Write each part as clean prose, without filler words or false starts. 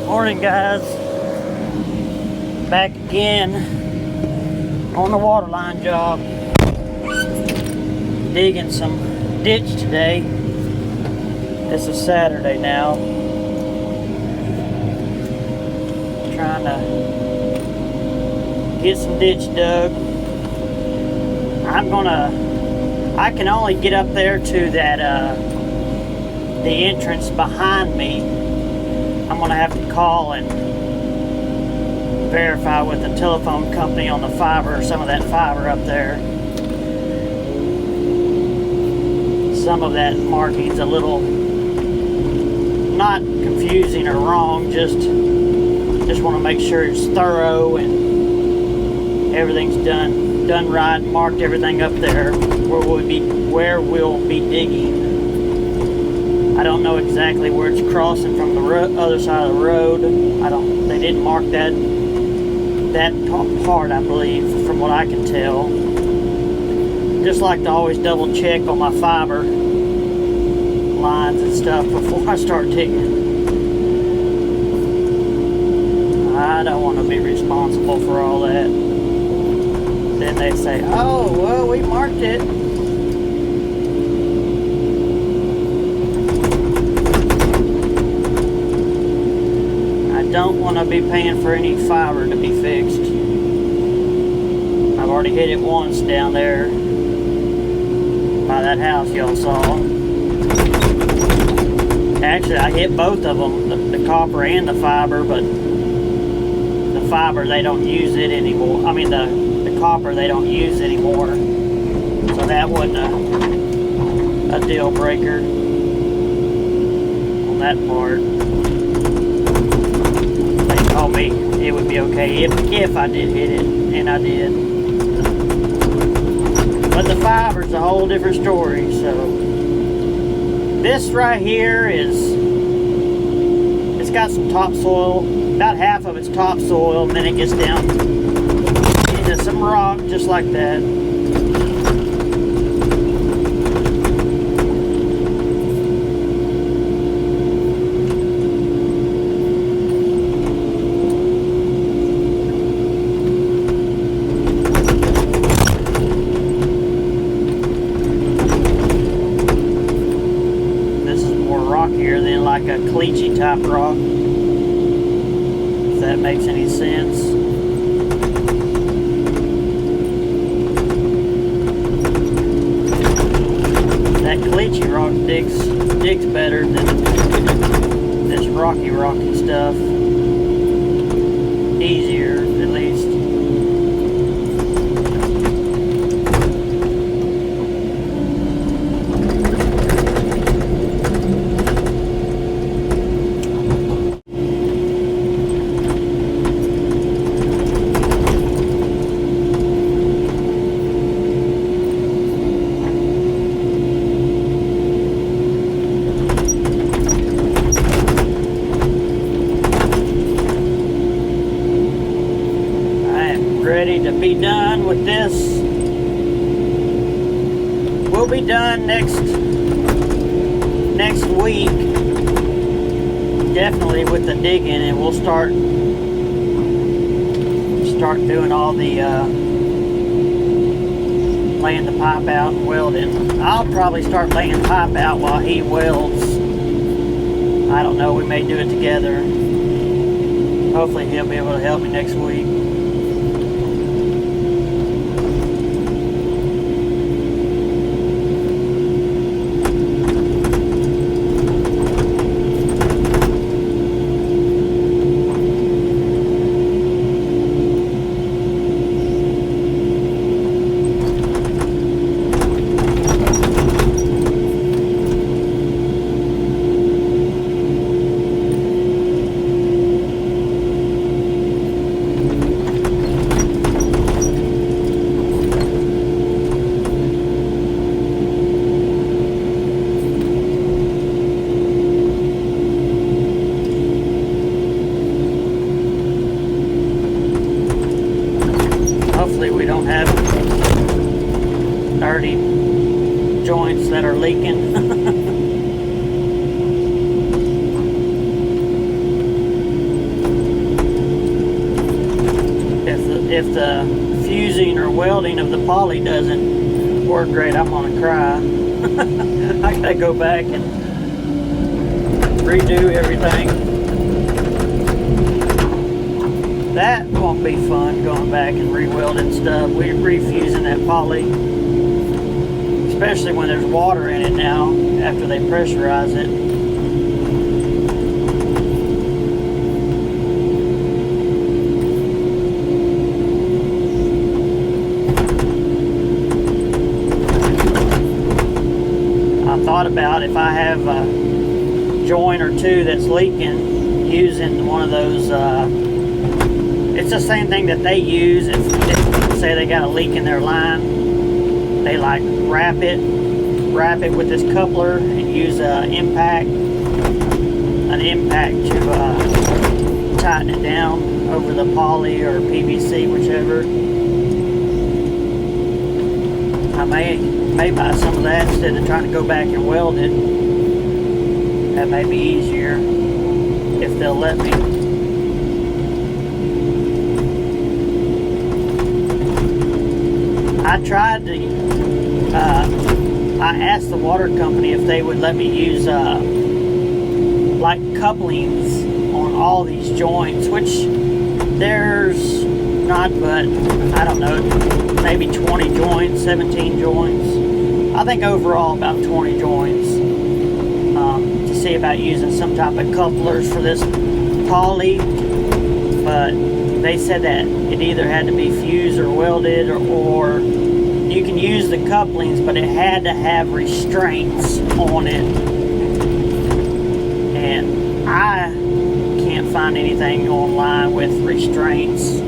Morning, guys. Back again on the waterline job. Digging some ditch today. This is Saturday now. Trying to get some ditch dug. I can only get up there to that the entrance behind me. I'm gonna have to call and verify with the telephone company on the fiber, some of that fiber up there. Some of that marking's a little not confusing or wrong, just want to make sure it's thorough and everything's done right, marked everything up there where we'll be digging. I don't know exactly where it's crossing from the other side of the road. They didn't mark that part, I believe, from what I can tell. Just like to always double check on my fiber lines and stuff before I start digging. I don't want to be responsible for all that. Then they say, oh, well, we marked it. I don't want to be paying for any fiber to be fixed. I've already hit it once down there by that house y'all saw. Actually, I hit both of them, the copper and the fiber, but the fiber, they don't use it anymore. I mean, the copper, they don't use anymore. So that wasn't a deal breaker on that part. They told me it would be okay if I did hit it, and I did. But the fiber's a whole different story. So this right here it's got some topsoil. About half of it's topsoil, and then it gets down into some rock just like that. Rockier than like a caliche type rock, if that makes any sense. That caliche rock digs better than this rocky stuff. Easier, at least. Ready to be done with this. We'll be done next week, definitely, with the digging, and we'll start doing all the laying the pipe out and welding. I'll probably start laying pipe out while he welds. I don't know, we may do it together. Hopefully he'll be able to help me next week. Hopefully we don't have dirty joints that are leaking. if the fusing or welding of the poly doesn't work great, I'm gonna cry. I gotta go back and redo everything. That won't be fun, going back and re-welding stuff. We're refusing that poly, especially when there's water in it now after they pressurize it. I thought about if I have a joint or two that's leaking, using one of those, it's the same thing that they use if say they got a leak in their line. They like wrap it with this coupler and use an impact to tighten it down over the poly or PVC, whichever. I may buy some of that instead of trying to go back and weld it. That may be easier if they'll let me. I tried to, I asked the water company if they would let me use like couplings on all these joints, which there's not but, I don't know, maybe 20 joints, 17 joints. I think overall about 20 joints, to see about using some type of couplers for this poly, but they said that it either had to be fused or welded, or you can use the couplings, but it had to have restraints on it. And I can't find anything online with restraints.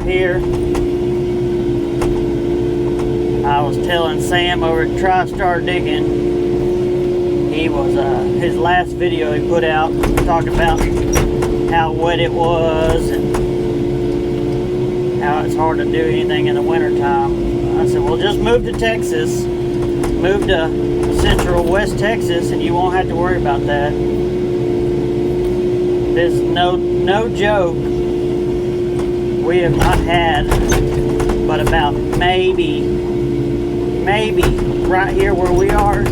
Here, I was telling Sam over at Lonestardiggin, he was his last video he put out talking about how wet it was and how it's hard to do anything in the wintertime. I said, well, just move to Texas, move to central west Texas, and you won't have to worry about that. There's no joke. We have not had but about maybe right here where we are,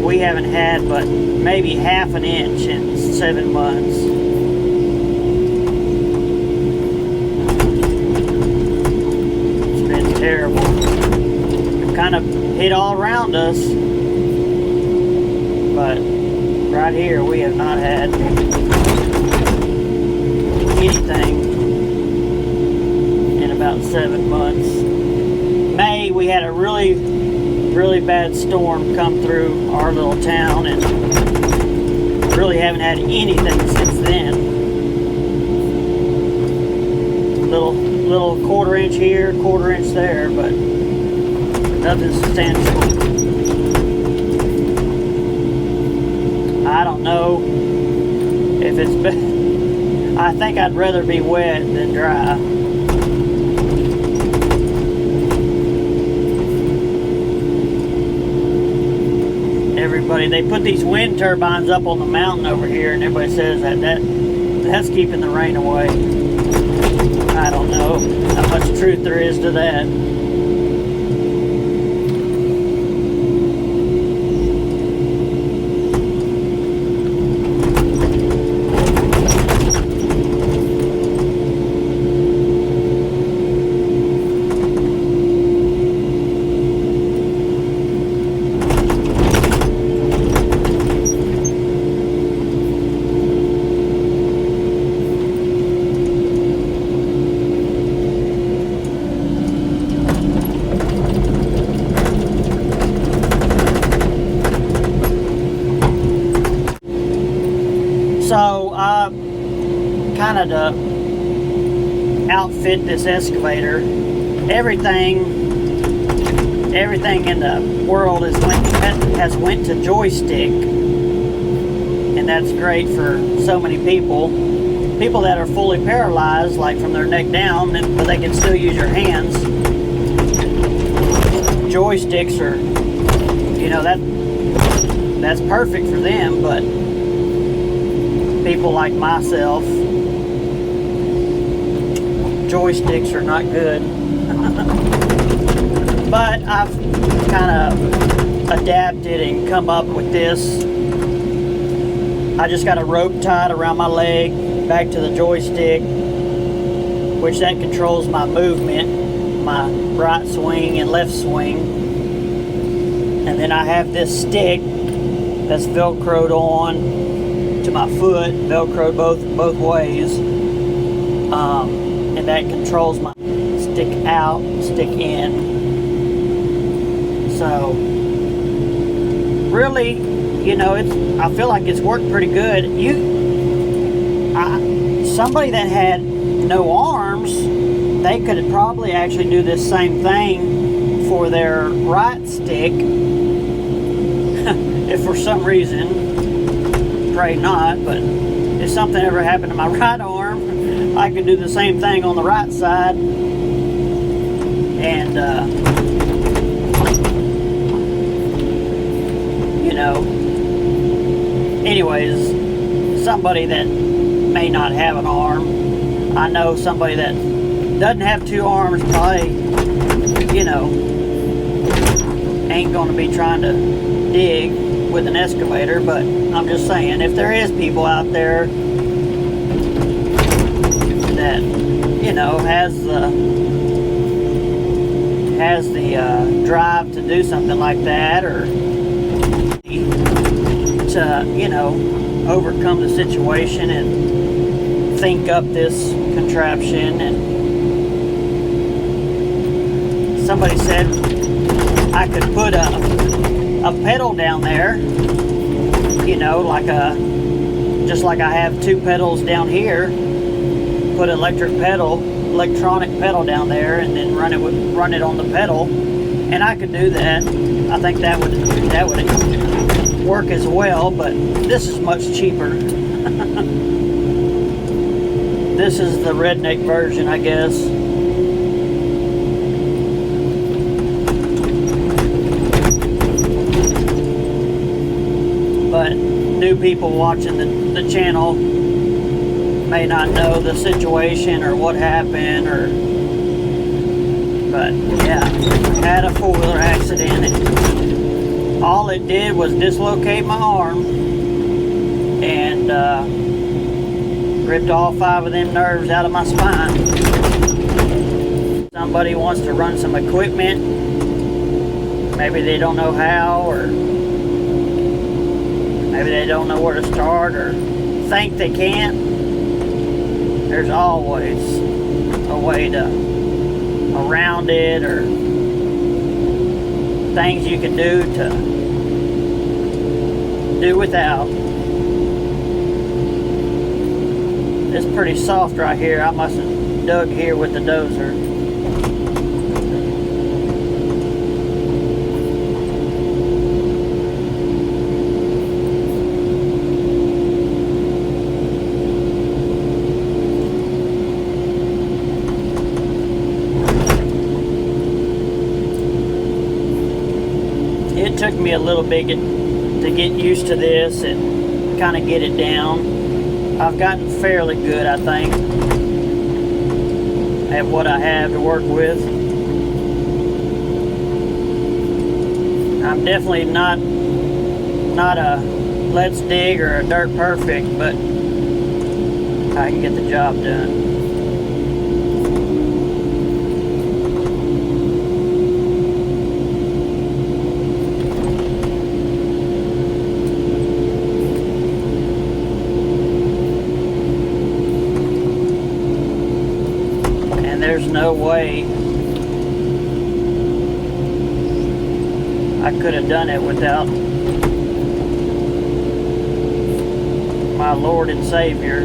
we haven't had but maybe half an inch in 7 months. It's been terrible. It kind of hit all around us, but right here we have not had. anything in about 7 months. May, we had a really bad storm come through our little town, and really haven't had anything since then. Little 1/4 inch here, 1/4 inch there, but nothing substantial. I don't know if it's been, I think I'd rather be wet than dry. Everybody, they put these wind turbines up on the mountain over here, and everybody says that's keeping the rain away. I don't know how much truth there is to that. So kind of to outfit this excavator, everything in the world has went to joystick, and that's great for so many people that are fully paralyzed, like from their neck down, but they can still use your hands. Joysticks are, that's perfect for them, but people like myself, joysticks are not good. But I've kind of adapted and come up with this. I just got a rope tied around my leg back to the joystick, which that controls my movement, my right swing and left swing. And then I have this stick that's velcroed on to my foot, velcroed both ways, and that controls my stick out, stick in. So really, I feel like it's worked pretty good. Somebody that had no arms, they could probably actually do this same thing for their right stick. If for some reason, pray not, but if something ever happened to my right arm, I could do the same thing on the right side. And anyways, somebody that may not have an arm, I know somebody that doesn't have two arms probably, ain't going to be trying to dig with an excavator. But I'm just saying, if there is people out there that has the drive to do something like that, or to overcome the situation and think up this contraption. And somebody said I could put a pedal down there, just like I have two pedals down here, put an electronic pedal down there, and then run it on the pedal, and I could do that. I think that would work as well, but this is much cheaper. This is the redneck version, I guess. But new people watching the channel may not know the situation or what happened, but yeah, had a four-wheeler accident. All it did was dislocate my arm and ripped all 5 of them nerves out of my spine. Somebody wants to run some equipment, maybe they don't know how, or maybe they don't know where to start, or think they can't. there's always a way to around it, or things you can do to do without. It's pretty soft right here. I must have dug here with the dozer. It took me a little bit to get used to this and kind of get it down. I've gotten fairly good, I think, at what I have to work with. I'm definitely not a let's dig or a dirt perfect, but I can get the job done. There's no way I could have done it without my Lord and Savior.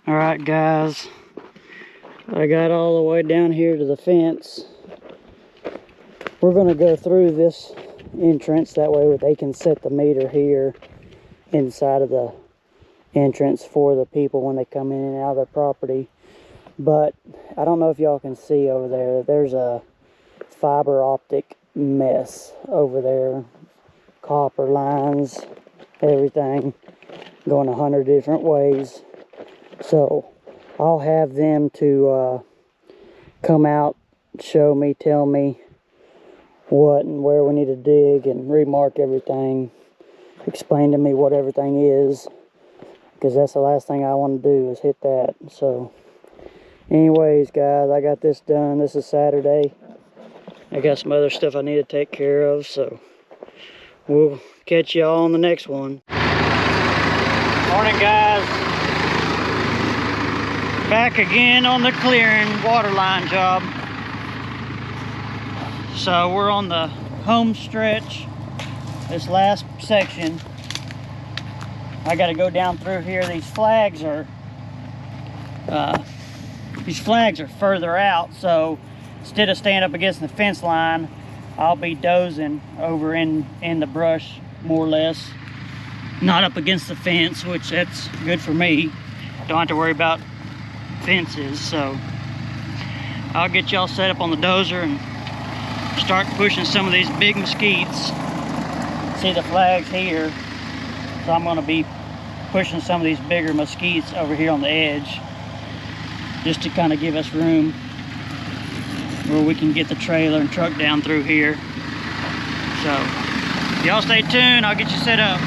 Alright guys, I got all the way down here to the fence. We're going to go through this entrance, that way they can set the meter here inside of the entrance for the people when they come in and out of their property. But I don't know if y'all can see over there, there's a fiber optic mess over there. Copper lines, everything, going 100 different ways. So I'll have them to come out, show me, tell me what and where we need to dig and remark everything, explain to me what everything is, because that's the last thing I want to do is hit that. So anyways guys, I got this done. This is Saturday. I got some other stuff I need to take care of, so we'll catch y'all on the next one. Morning guys. Back again on the clearing waterline job. So we're on the home stretch, this last section. I got to go down through here. These flags are further out, so instead of staying up against the fence line, I'll be dozing over in the brush, more or less, not up against the fence, which that's good for me. Don't have to worry about fences. So I'll get y'all set up on the dozer and start pushing some of these big mesquites. see the flags here, so I'm going to be pushing some of these bigger mesquites over here on the edge, just to kind of give us room where we can get the trailer and truck down through here. So y'all stay tuned, I'll get you set up.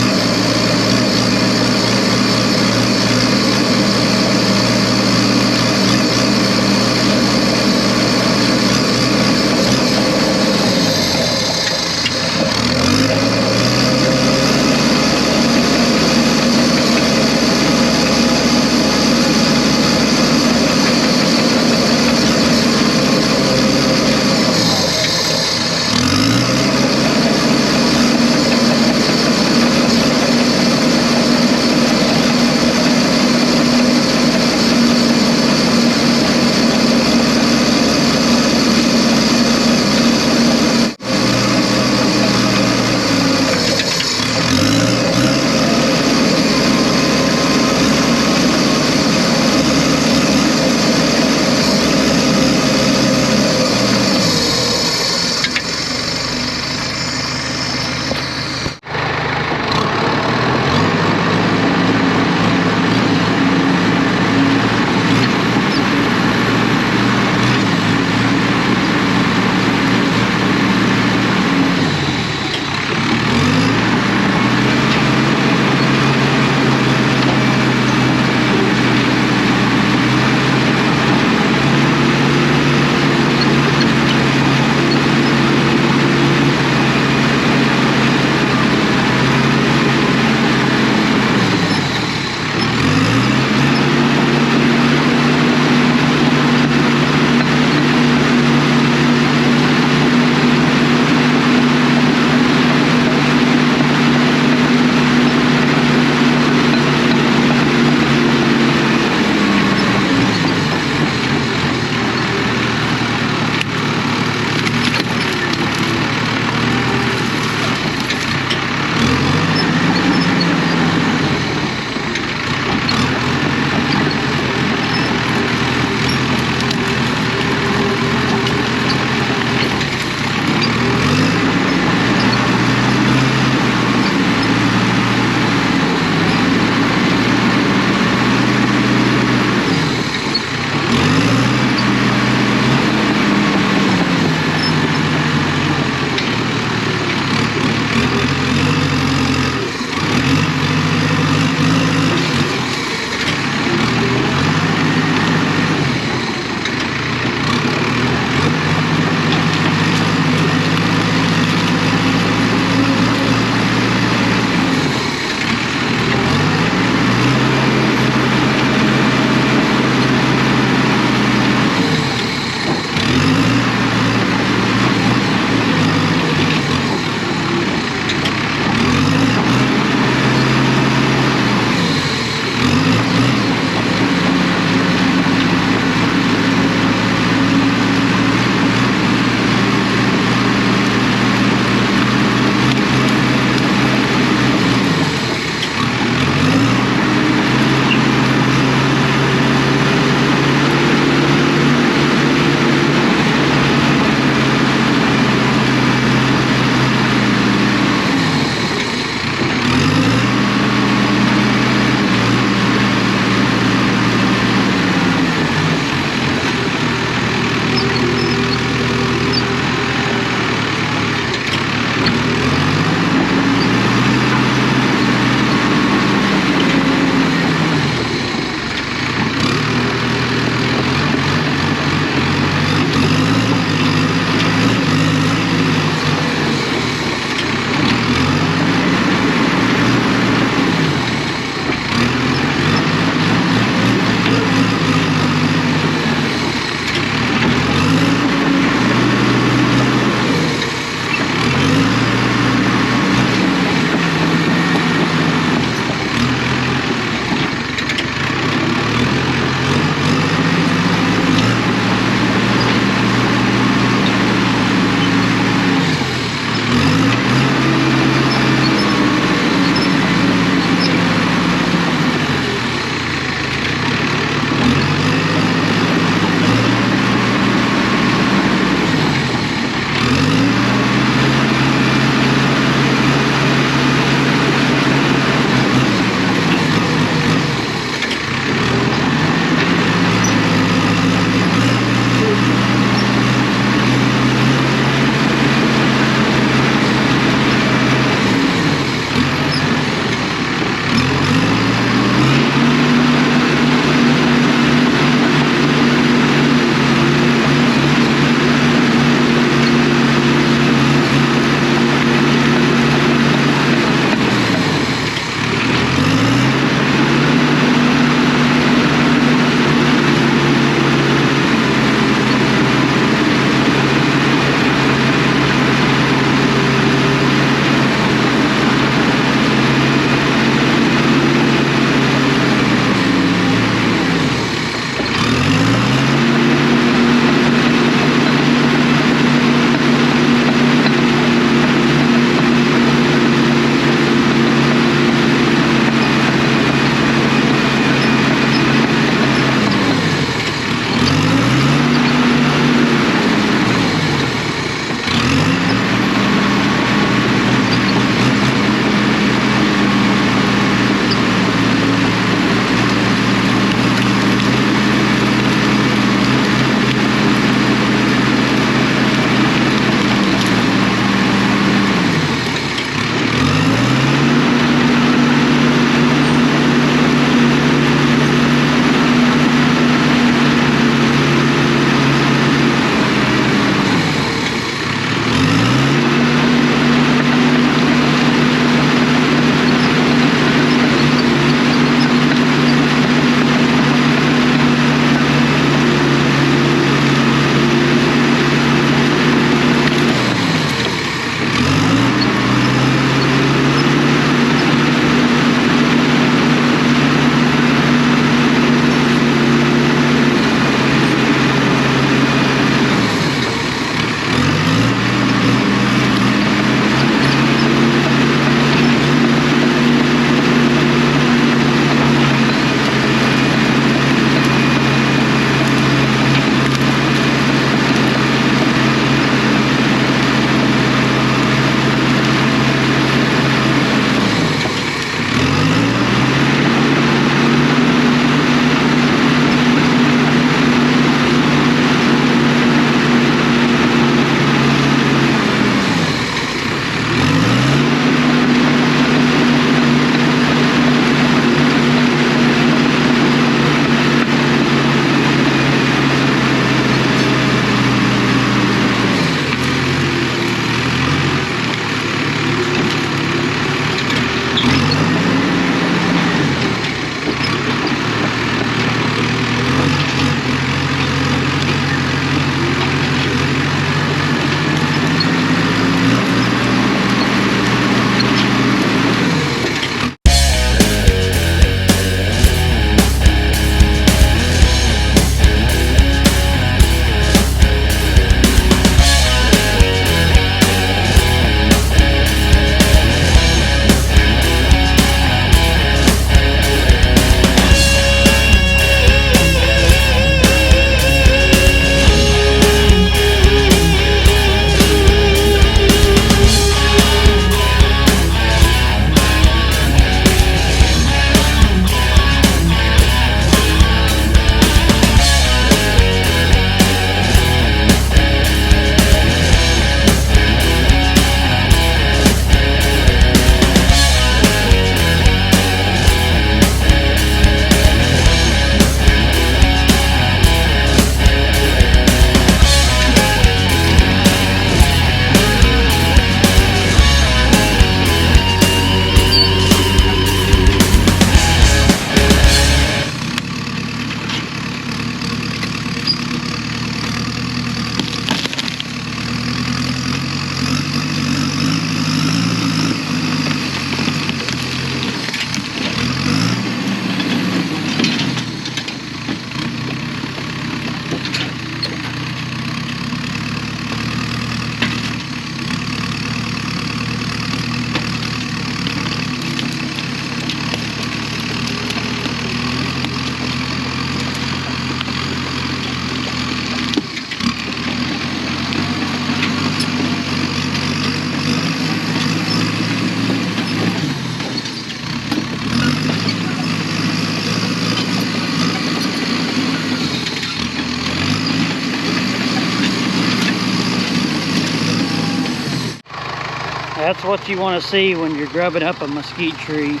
That's what you want to see when you're grubbing up a mesquite tree.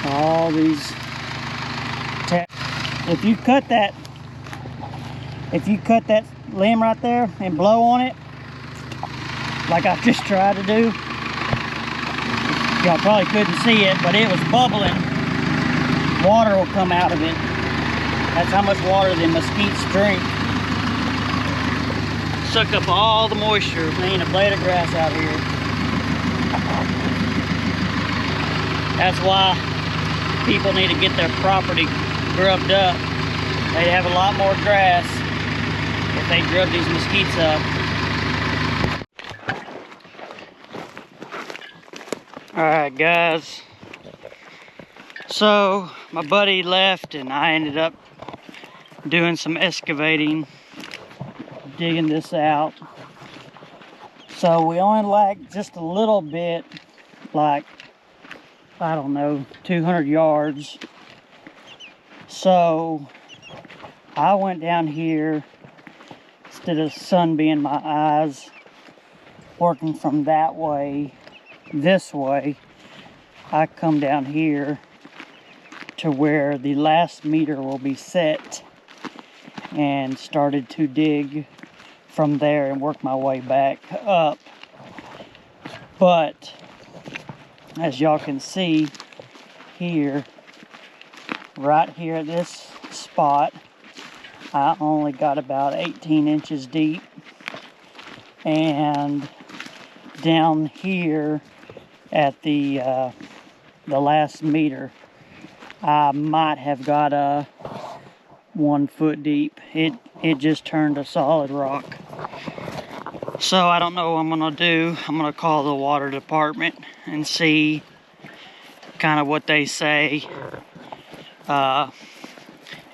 All these. If you cut that limb right there and blow on it, like I just tried to do, y'all probably couldn't see it, but it was bubbling. Water will come out of it. That's how much water the mesquites drink. Suck up all the moisture. There ain't a blade of grass out here. That's why people need to get their property grubbed up. They'd have a lot more grass if they grub these mesquites up. Alright guys, so my buddy left and I ended up doing some excavating, digging this out. So we only lacked just a little bit, like, I don't know, 200 yards. So I went down here, instead of the sun being my eyes, working from that way, this way, I come down here to where the last meter will be set and started to dig from there and work my way back up. But as y'all can see here, right here at this spot, I only got about 18 inches deep, and down here at the last meter, I might have got a 1 foot deep. It just turned to solid rock. So I don't know what I'm gonna do. I'm gonna call the water department and see kind of what they say.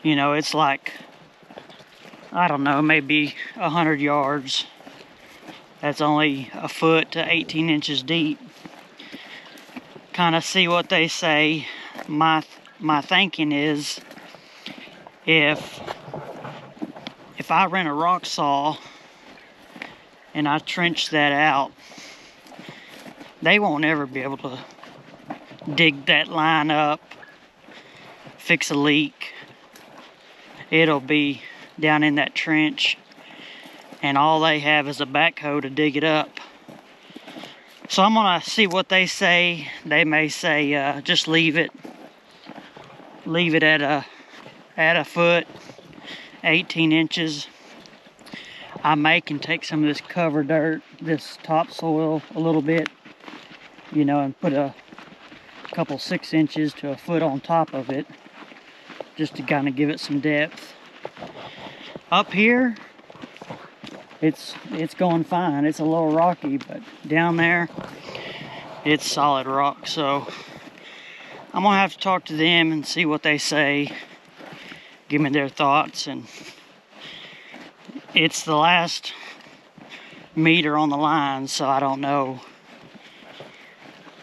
You know, it's like, I don't know, maybe 100 yards. That's only a foot to 18 inches deep. Kind of see what they say. My thinking is, if I rent a rock saw and I trench that out, they won't ever be able to dig that line up, fix a leak. It'll be down in that trench, and all they have is a backhoe to dig it up. So I'm gonna see what they say. They may say just leave it at a foot, 18 inches. I can take some of this cover dirt, this topsoil, a little bit, you know, and put a couple 6 inches to a foot on top of it, just to kind of give it some depth. Up here, it's going fine. It's a little rocky, but down there, it's solid rock. So I'm gonna have to talk to them and see what they say, give me their thoughts. And it's the last meter on the line, so I don't know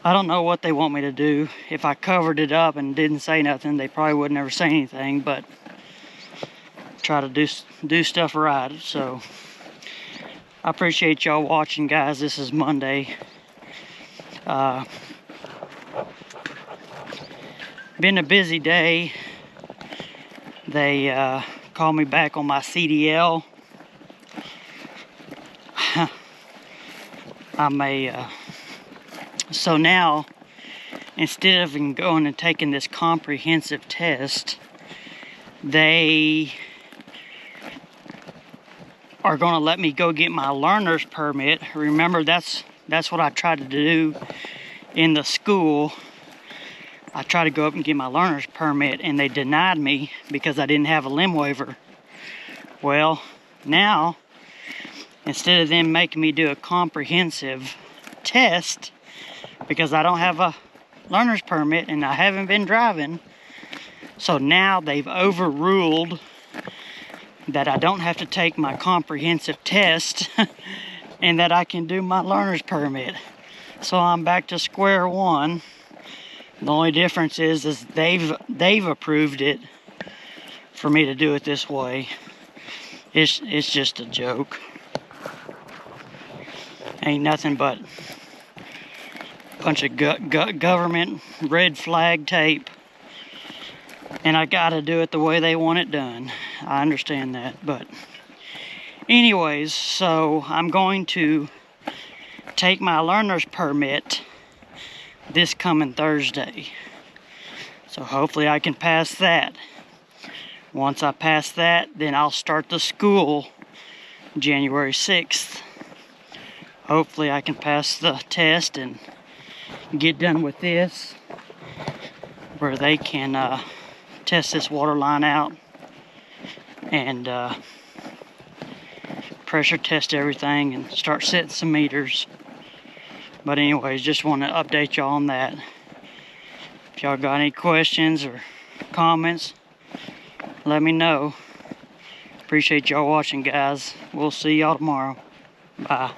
what they want me to do. If I covered it up and didn't say nothing, they probably would never say anything, but try to do stuff right. So I appreciate y'all watching, guys. This is Monday. Been a busy day. They called me back on my CDL. So now, instead of going and taking this comprehensive test, they are going to let me go get my learner's permit. Remember, that's what I tried to do in the school. I tried to go up and get my learner's permit, and they denied me because I didn't have a limb waiver. Well, now, instead of them making me do a comprehensive test, because I don't have a learner's permit and I haven't been driving, so now they've overruled that I don't have to take my comprehensive test and that I can do my learner's permit. So I'm back to square one. The only difference is they've approved it for me to do it this way. It's just a joke. Ain't nothing but a bunch of government red flag tape. And I gotta do it the way they want it done. I understand that, but anyways, so I'm going to take my learner's permit this coming Thursday. So hopefully I can pass that. Once I pass that, then I'll start the school January 6th. Hopefully I can pass the test and get done with this, where they can test this water line out and pressure test everything and start setting some meters. But anyways, just want to update y'all on that. If y'all got any questions or comments, let me know. Appreciate y'all watching, guys. We'll see y'all tomorrow. Bye.